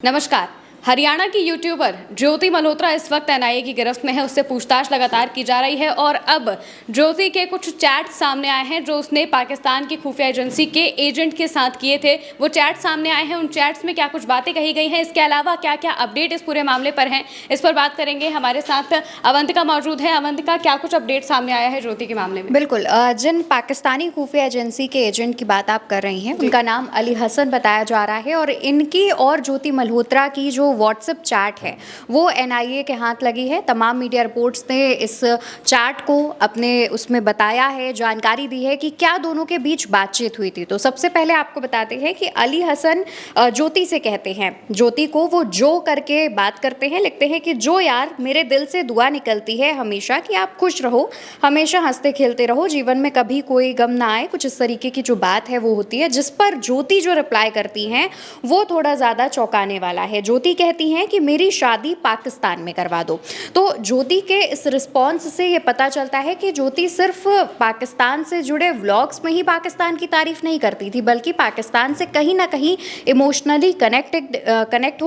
नमस्कार। हरियाणा की यूट्यूबर ज्योति मल्होत्रा इस वक्त एनआईए की गिरफ्त में है। उससे पूछताछ लगातार की जा रही है और अब ज्योति के कुछ चैट सामने आए हैं जो उसने पाकिस्तान की खुफिया एजेंसी के एजेंट के साथ किए थे। वो चैट सामने आए हैं, उन चैट्स में क्या कुछ बातें कही गई हैं, इसके अलावा क्या क्या अपडेट इस पूरे मामले पर हैं, इस पर बात करेंगे। हमारे साथ अवंतिका मौजूद है। अवंतिका, क्या कुछ अपडेट सामने आया है ज्योति के मामले में? बिल्कुल, जिन पाकिस्तानी खुफिया एजेंसी के एजेंट की बात आप कर रही हैं, उनका नाम अली हसन बताया जा रहा है और इनकी और ज्योति मल्होत्रा की जो व्हाट्सएप चैट है वो एनआईए के हाथ लगी है। तमाम मीडिया रिपोर्ट्स ने इस चैट को अपने उसमें बताया है, जानकारी दी है कि क्या दोनों के बीच बातचीत हुई थी। तो सबसे पहले आपको बताते हैं कि अली हसन ज्योति से कहते हैं, ज्योति को वो जो करके बात करते हैं, लिखते हैं कि जो यार मेरे दिल से दुआ निकलती है हमेशा कि आप खुश रहो, हमेशा हंसते खेलते रहो, जीवन में कभी कोई गम ना आए। कुछ इस तरीके की जो बात है वो होती है, जिस पर ज्योति जो रिप्लाई करती हैं वो थोड़ा ज़्यादा चौंकाने वाला है। ज्योति कहती हैं कि मेरी शादी पाकिस्तान में करवा दो। तो ज्योति के इस रिस्पॉन्स से ये पता चलता है कि ज्योति सिर्फ पाकिस्तान से जुड़े व्लॉग्स में ही पाकिस्तान की तारीफ नहीं करती थी, बल्कि पाकिस्तान से कहीं ना कहीं इमोशनली कनेक्टेड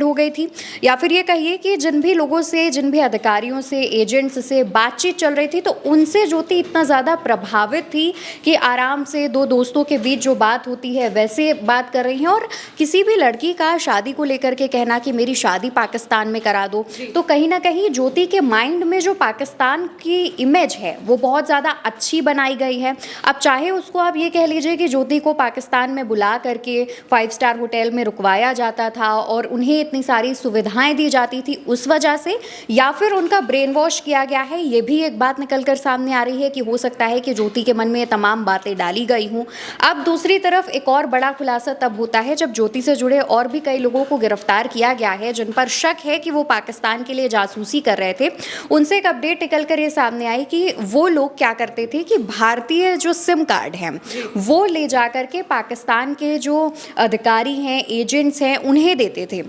हो गई थी। या फिर ये कहिए कि जिन भी लोगों से, जिन भी अधिकारियों से, एजेंट्स से बातचीत चल रही थी तो उनसे ज्योति इतना ज़्यादा प्रभावित थी कि आराम से दो दोस्तों के बीच जो बात होती है वैसे बात कर रही हैं। और किसी भी लड़की का शादी को लेकर के कहना कि मेरी शादी पाकिस्तान में करा दो, तो कहीं ना कहीं ज्योति के माइंड में जो पाकिस्तान की इमेज है वो बहुत ज़्यादा अच्छी बनाई गई है। अब चाहे उसको आप ये कह लीजिए कि ज्योति को पाकिस्तान में बुला करके 5 स्टार होटल में रुकवाया जाता था और उन्हें इतनी सारी सुविधाएं दी जाती थी उस वजह से, या फिर उनका ब्रेन वॉश किया गया है, ये भी एक बात निकल कर सामने आ रही है कि हो सकता है कि ज्योति के मन में ये तमाम बातें डाली गई हूँ। अब दूसरी तरफ एक और बड़ा खुलासा तब होता है जब ज्योति से जुड़े और भी कई लोगों को गिरफ्तार किया गया है जिन पर शक है कि वो पाकिस्तान के लिए जासूसी कर रहे थे। उनसे एक अपडेट निकल कर ये सामने आई कि वो लोग क्या करते थे कि भारतीय जो सिम कार्ड हैं वो ले जा करके पाकिस्तान के जो अधिकारी हैं, एजेंट्स हैं, उन्हें देते थे।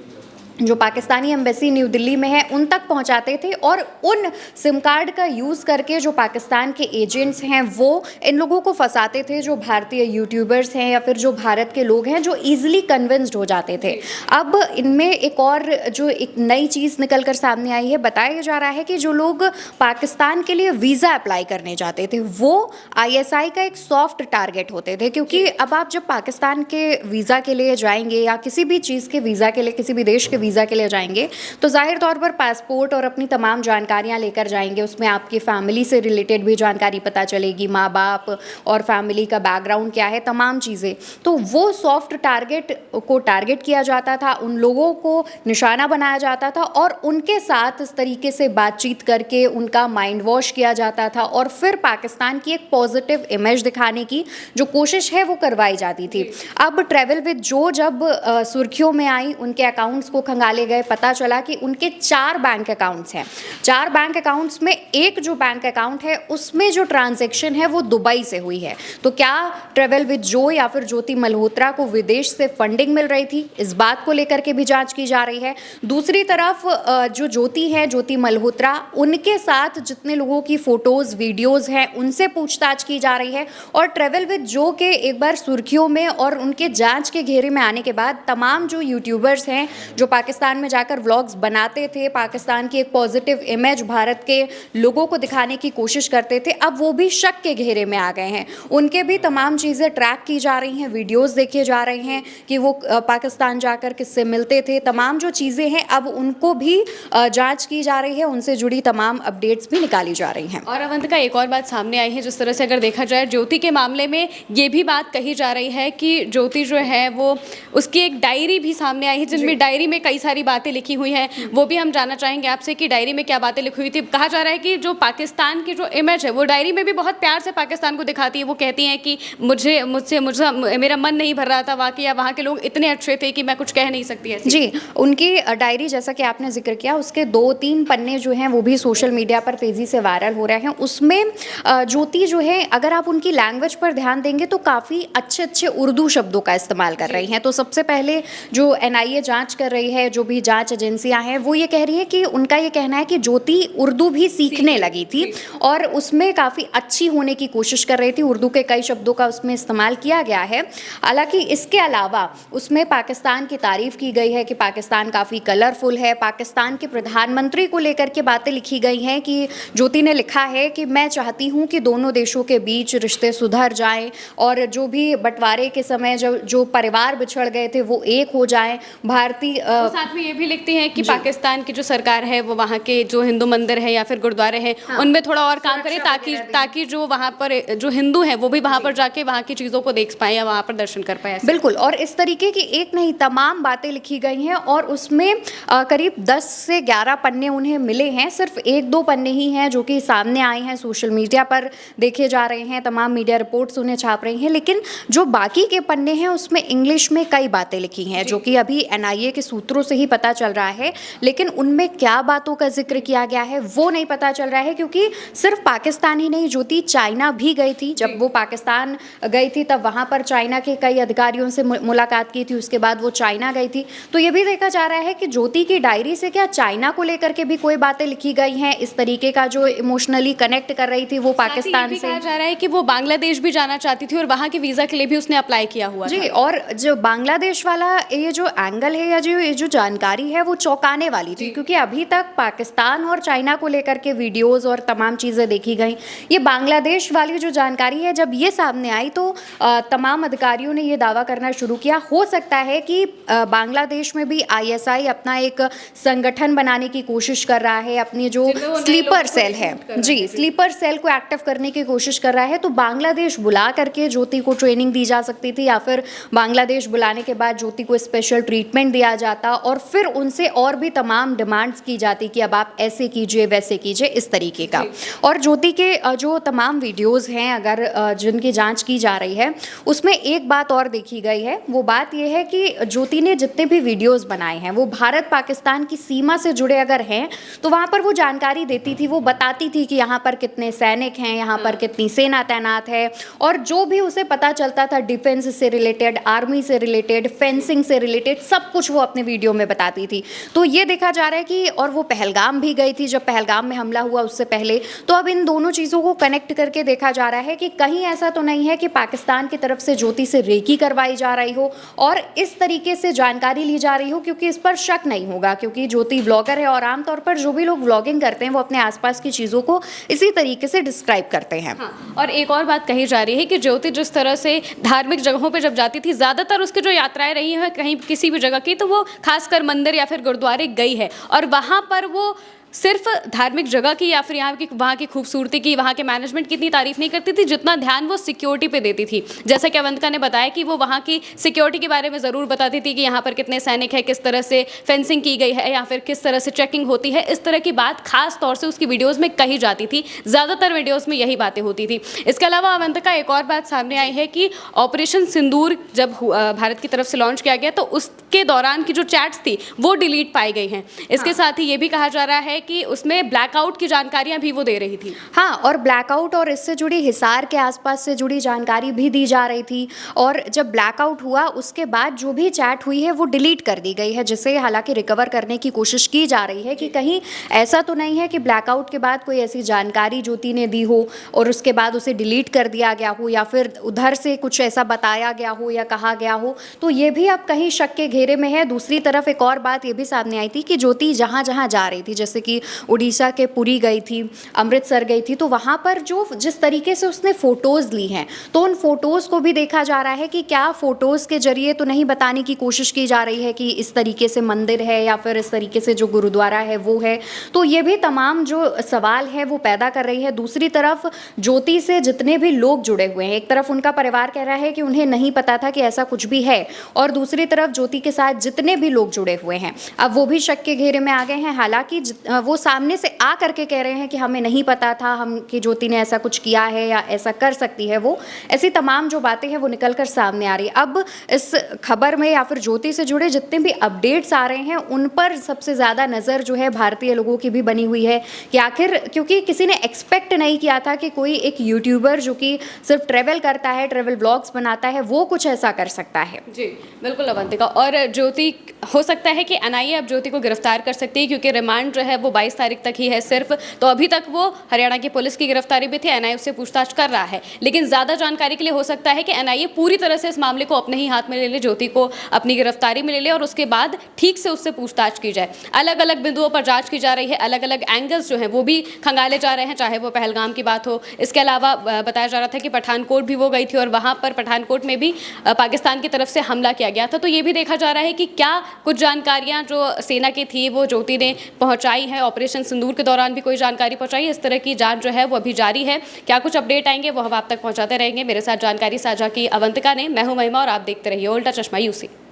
जो पाकिस्तानी एम्बेसी न्यू दिल्ली में है उन तक पहुंचाते थे और उन सिम कार्ड का यूज़ करके जो पाकिस्तान के एजेंट्स हैं वो इन लोगों को फंसाते थे, जो भारतीय यूट्यूबर्स हैं या फिर जो भारत के लोग हैं जो ईजिली कन्विंस्ड हो जाते थे। अब इनमें एक और जो एक नई चीज़ निकल कर सामने आई है, बताया जा रहा है कि जो लोग पाकिस्तान के लिए वीज़ा अप्लाई करने जाते थे वो आईएसआई का एक सॉफ्ट टारगेट होते थे, क्योंकि अब आप जब पाकिस्तान के वीज़ा के लिए जाएंगे या किसी भी चीज़ के वीज़ा के लिए, किसी भी देश के वीज़ा के लिए जाएंगे तो जाहिर तौर पर पासपोर्ट और अपनी तमाम जानकारियां लेकर जाएंगे। उसमें आपकी फैमिली से रिलेटेड भी जानकारी पता चलेगी, माँ बाप और फैमिली का बैकग्राउंड क्या है, तमाम चीज़ें। तो वो सॉफ्ट टारगेट को टारगेट किया जाता था, उन लोगों को निशाना बनाया जाता था और उनके साथ इस तरीके से बातचीत करके उनका माइंड वॉश किया जाता था और फिर पाकिस्तान की एक पॉजिटिव इमेज दिखाने की जो कोशिश है वो करवाई जाती थी। अब ट्रैवल विद जो जब सुर्खियों में आई, उनके अकाउंट्स को खंगाले गए, पता चला कि उनके 4 बैंक अकाउंट्स हैं। 4 बैंक अकाउंट्स में एक जो बैंक अकाउंट है उसमें जो ट्रांजैक्शन है वो दुबई से हुई है। तो क्या ट्रैवल विद जो या फिर ज्योति मल्होत्रा को विदेश से फंडिंग मिल रही थी, इस बात को लेकर के भी जांच की जा रही है। दूसरी तरफ जो ज्योति है, ज्योति मल्होत्रा, उनके साथ जितने लोगों की फोटोज वीडियोज हैं उनसे पूछताछ की जा रही है। और ट्रैवल विद जो के एक बार सुर्खियों में और उनके जांच के घेरे में आने के बाद तमाम जो यूट्यूबर्स हैं जो पाकिस्तान में जाकर व्लॉग्स बनाते थे, पाकिस्तान की एक पॉजिटिव इमेज भारत के लोगों को दिखाने की कोशिश करते थे, अब वो भी शक के घेरे में आ गए हैं। उनके भी तमाम चीज़ें ट्रैक की जा रही हैं, वीडियोस देखे जा रहे हैं कि वो पाकिस्तान जाकर किससे मिलते थे, तमाम जो चीज़ें हैं अब उनको भी जांच की जा रही है, उनसे जुड़ी तमाम अपडेट्स भी निकाली जा रही हैं। और अवंतिका, एक और बात सामने आई है, जिस तरह से अगर देखा जाए ज्योति के मामले में ये भी बात कही जा रही है कि ज्योति जो है वो, उसकी एक डायरी भी सामने आई है जिनमें डायरी में कई सारी बातें लिखी हुई हैं। वो भी हम जानना चाहेंगे आपसे कि डायरी में क्या बातें लिखी हुई थी। कहा जा रहा है कि जो पाकिस्तान की जो इमेज है वो डायरी में भी बहुत प्यार से पाकिस्तान को दिखाती है। वो कहती हैं कि मुझसे मेरा मन नहीं भर रहा था, वाकई वहाँ के लोग इतने अच्छे थे कि मैं कुछ कह नहीं सकती ऐसी। जी, उनकी डायरी जैसा कि आपने जिक्र किया, उसके 2-3 पन्ने जो हैं वो भी सोशल मीडिया पर तेज़ी से वायरल हो रहे हैं। उसमें ज्योति जो है, अगर आप उनकी लैंग्वेज पर ध्यान देंगे तो काफ़ी अच्छे अच्छे उर्दू शब्दों का इस्तेमाल कर रही हैं। तो सबसे पहले जो एनआईए जांच कर रही है, है, जो भी जांच एजेंसियां हैं, वो ये कह रही है कि उनका ये कहना है कि ज्योति उर्दू भी सीखने लगी थी और उसमें काफ़ी अच्छी होने की कोशिश कर रही थी। उर्दू के कई शब्दों का उसमें इस्तेमाल किया गया है। हालांकि इसके अलावा उसमें पाकिस्तान की तारीफ की गई है कि पाकिस्तान काफ़ी कलरफुल है। पाकिस्तान के प्रधानमंत्री को लेकर के बातें लिखी गई हैं कि ज्योति ने लिखा है कि मैं चाहती हूँ कि दोनों देशों के बीच रिश्ते सुधर जाएं और जो भी बंटवारे के समय जो परिवार बिछड़ गए थे वो एक हो जाएं। भारतीय साथ में ये भी लिखती हैं कि पाकिस्तान की जो सरकार है वो वहाँ के जो हिंदू मंदिर है या फिर गुरुद्वारे हैं उनमें थोड़ा और काम करे ताकि जो वहाँ पर जो हिंदू हैं वो भी वहाँ पर जाके वहाँ की चीज़ों को देख पाए या वहाँ पर दर्शन कर पाए। बिल्कुल, और इस तरीके की एक नहीं तमाम बातें लिखी गई हैं और उसमें करीब 10 से 11 पन्ने उन्हें मिले हैं। सिर्फ 1-2 पन्ने ही हैं जो कि सामने आए हैं, सोशल मीडिया पर देखे जा रहे हैं, तमाम मीडिया रिपोर्ट्स उन्हें छाप रही हैं, लेकिन जो बाकी के पन्ने हैं उसमें इंग्लिश में कई बातें लिखी हैं जो कि अभी एनआईए के सूत्रों से ही पता चल रहा है, लेकिन उनमें क्या बातों का जिक्र किया गया है वो नहीं पता चल रहा है, क्योंकि सिर्फ पाकिस्तान ही नहीं, ज्योति चाइना भी गई थी। जब वो पाकिस्तान गई थी तब वहाँ पर चाइना के कई अधिकारियों से मुलाकात की थी, उसके बाद वो चाइना गई थी। तो ये भी देखा जा रहा है कि ज्योति की डायरी से क्या चाइना को लेकर के भी कोई बातें लिखी गई हैं, इस तरीके का जो इमोशनली कनेक्ट कर रही थी वो पाकिस्तान से। कहा जा रहा है कि वो बांग्लादेश भी जाना चाहती थी और वहाँ के वीज़ा के लिए भी उसने अप्लाई किया हुआ जी, और जो बांग्लादेश वाला ये जो एंगल है या ये जो जानकारी है वो चौंकाने वाली थी, क्योंकि अभी तक पाकिस्तान और चाइना को लेकर के वीडियोस और तमाम चीज़ें देखी गई। ये बांग्लादेश वाली जो जानकारी है जब ये सामने आई तो तमाम अधिकारियों ने ये दावा करना शुरू किया, हो सकता है कि बांग्लादेश में भी आईएसआई अपना एक संगठन बनाने की कोशिश कर रहा है, अपनी जो स्लीपर सेल है जी, स्लीपर सेल को एक्टिव करने की कोशिश कर रहा है। तो बांग्लादेश बुला करके ज्योति को ट्रेनिंग दी जा सकती थी या फिर बांग्लादेश बुलाने के बाद ज्योति को स्पेशल ट्रीटमेंट दिया जाता और फिर उनसे और भी तमाम डिमांड्स की जाती कि अब आप ऐसे कीजिए वैसे कीजिए, इस तरीके का। और ज्योति के जो तमाम वीडियोस हैं अगर जिनकी जांच की जा रही है उसमें एक बात और देखी गई है, वो बात यह है कि ज्योति ने जितने भी वीडियोस बनाए हैं वो भारत पाकिस्तान की सीमा से जुड़े अगर हैं तो वहाँ पर वो जानकारी देती थी, वो बताती थी कि यहाँ पर कितने सैनिक हैं, यहाँ पर कितनी सेना तैनात है, और जो भी उसे पता चलता था डिफेंस से रिलेटेड, आर्मी से रिलेटेड, फेंसिंग से रिलेटेड, सब कुछ वो अपने वीडियो में बताती थी। तो ये देखा जा रहा है कि और वो पहलगाम भी गई थी जब पहलगाम में हमला हुआ उससे पहले। तो अब इन दोनों चीज़ों को कनेक्ट करके देखा जा रहा है कि कहीं ऐसा तो नहीं है कि पाकिस्तान की तरफ से ज्योति से रेकी करवाई जा रही हो और इस तरीके से जानकारी ली जा रही हो, क्योंकि इस पर शक नहीं होगा, क्योंकि ज्योति ब्लॉगर है और आमतौर पर जो भी लोग ब्लॉगिंग करते हैं वो अपने आसपास की चीज़ों को इसी तरीके से डिस्क्राइब करते हैं। हाँ, और एक और बात कही जा रही है कि ज्योति जिस तरह से धार्मिक जगहों पे जब जाती थी, ज़्यादातर उसकी जो यात्राएं रही हैं कहीं किसी भी जगह की, तो वो खासकर मंदिर या फिर गुरुद्वारे गई है और वहाँ पर वो सिर्फ धार्मिक जगह की या फिर वहाँ की खूबसूरती की, वहाँ के मैनेजमेंट की इतनी तारीफ नहीं करती थी जितना ध्यान वो सिक्योरिटी पे देती थी। जैसा कि अवंतिका ने बताया कि वो वहाँ की सिक्योरिटी के बारे में ज़रूर बताती थी कि यहाँ पर कितने सैनिक हैं, किस तरह से फेंसिंग की गई है या फिर किस तरह से चेकिंग होती है। इस तरह की बात खास तौर से उसकी वीडियोज़ में कही जाती थी, ज़्यादातर वीडियोज़ में यही बातें होती थी। इसके अलावा अवंतिका एक और बात सामने आई है कि ऑपरेशन सिंदूर जब भारत की तरफ से लॉन्च किया गया तो उसके दौरान की जो चैट्स थी वो डिलीट पाई गई हैं। इसके साथ ही ये भी कहा जा रहा है कि उसमें ब्लैकआउट की जानकारियां भी वो दे रही थी। हाँ, और ब्लैकआउट और इससे जुड़ी हिसार के आसपास से जुड़ी जानकारी भी दी जा रही थी, और जब ब्लैकआउट हुआ उसके बाद जो भी चैट हुई है वो डिलीट कर दी गई है, जिसे हालांकि रिकवर करने की कोशिश की जा रही है कि कहीं ऐसा तो नहीं है कि ब्लैकआउट के बाद कोई ऐसी जानकारी ज्योति ने दी हो और उसके बाद उसे डिलीट कर दिया गया हो या फिर उधर से कुछ ऐसा बताया गया हो या कहा गया हो। तो ये भी अब कहीं शक के घेरे में है। दूसरी तरफ एक और बात ये भी सामने आई थी कि ज्योति जहाँ जहाँ जा रही थी, जैसे कि उड़ीसा के पुरी गई थी, अमृतसर गई थी, तो वहाँ पर जो जिस तरीके से उसने फ़ोटोज़ ली हैं तो उन फ़ोटोज़ को भी देखा जा रहा है कि क्या फ़ोटोज़ के ज़रिए तो नहीं बताने की कोशिश की जा रही है कि इस तरीके से मंदिर है या फिर इस तरीके से जो गुरुद्वारा है वो है। तो ये भी तमाम जो सवाल है वो पैदा कर रही है। दूसरी तरफ ज्योति से जितने भी लोग जुड़े हुए हैं, एक तरफ उनका परिवार कह रहा है कि उन्हें नहीं पता था कि ऐसा कुछ भी है, और दूसरी तरफ ज्योति के साथ जितने भी लोग जुड़े हुए हैं अब वो भी शक के घेरे में आ गए हैं। हालांकि वो सामने से आ करके कह रहे हैं कि हमें नहीं पता था हम कि ज्योति ने ऐसा कुछ किया है या ऐसा कर सकती है वो, ऐसी तमाम जो बातें हैं वो निकल कर सामने आ रही है। अब इस खबर में या फिर ज्योति से जुड़े जितने भी अपडेट्स आ रहे हैं उन पर सबसे ज़्यादा नज़र जो है भारतीय लोगों की भी बनी हुई है कि आखिर, क्योंकि किसी ने एक्सपेक्ट नहीं किया था कि कोई एक यूट्यूबर जो कि सिर्फ ट्रैवल करता है, ट्रैवल ब्लॉग्स बनाता है, वो कुछ ऐसा कर सकता है। जी बिल्कुल अवंतिका, और ज्योति हो सकता है कि एनआईए अब ज्योति को गिरफ्तार कर सकती है क्योंकि रिमांड जो है वो 22 तारीख तक ही है सिर्फ, तो अभी तक वो हरियाणा की पुलिस की गिरफ्तारी भी थी, एनआईए उससे पूछताछ कर रहा है। लेकिन ज़्यादा जानकारी के लिए हो सकता है कि एनआईए पूरी तरह से इस मामले को अपने ही हाथ में ले ले, ज्योति को अपनी गिरफ्तारी में ले ले और उसके बाद ठीक से उससे पूछताछ की जाए। अलग अलग बिंदुओं पर जाँच की जा रही है, अलग अलग एंगल्स जो हैं वो भी खंगाले जा रहे हैं, चाहे वो पहलगाम की बात हो। इसके अलावा बताया जा रहा था कि पठानकोट भी वो गई थी और वहाँ पर पठानकोट में भी पाकिस्तान की तरफ से हमला किया गया था। तो ये भी देखा जा रहा है कि क्या कुछ जानकारियां जो सेना की थी वो ज्योति ने पहुंचाई है, ऑपरेशन सिंदूर के दौरान भी कोई जानकारी पहुंचाई है। इस तरह की जांच जो है वो अभी जारी है। क्या कुछ अपडेट आएंगे वो हम आप तक पहुंचाते रहेंगे। मेरे साथ जानकारी साझा की अवंतिका ने। मैं हूं महिमा और आप देखते रहिए उल्टा चश्मा यूसी।